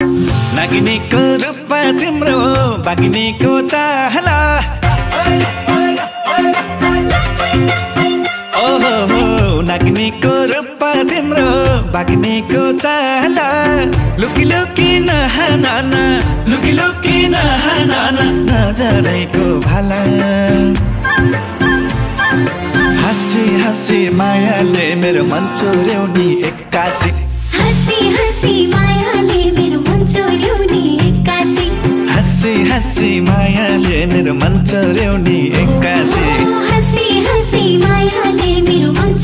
नागिनीको रूप तिम्रो बागिनीको चाहला ओहो हो नागिनीको रूप तिम्रो बागिनीको चाहला लुकी लुकी नहाना लुकी लुकी नहाना नजरैको भाला हसी हसी मायाले मेरो मन चोर्याउने एक्कासी हसी हसी मायाले मेरो मन चोर्याउने एक्कासी हसी हसी मायाले मेरो मन चोर्याउने एक्कासी हसी हसी मायाले मेरो मन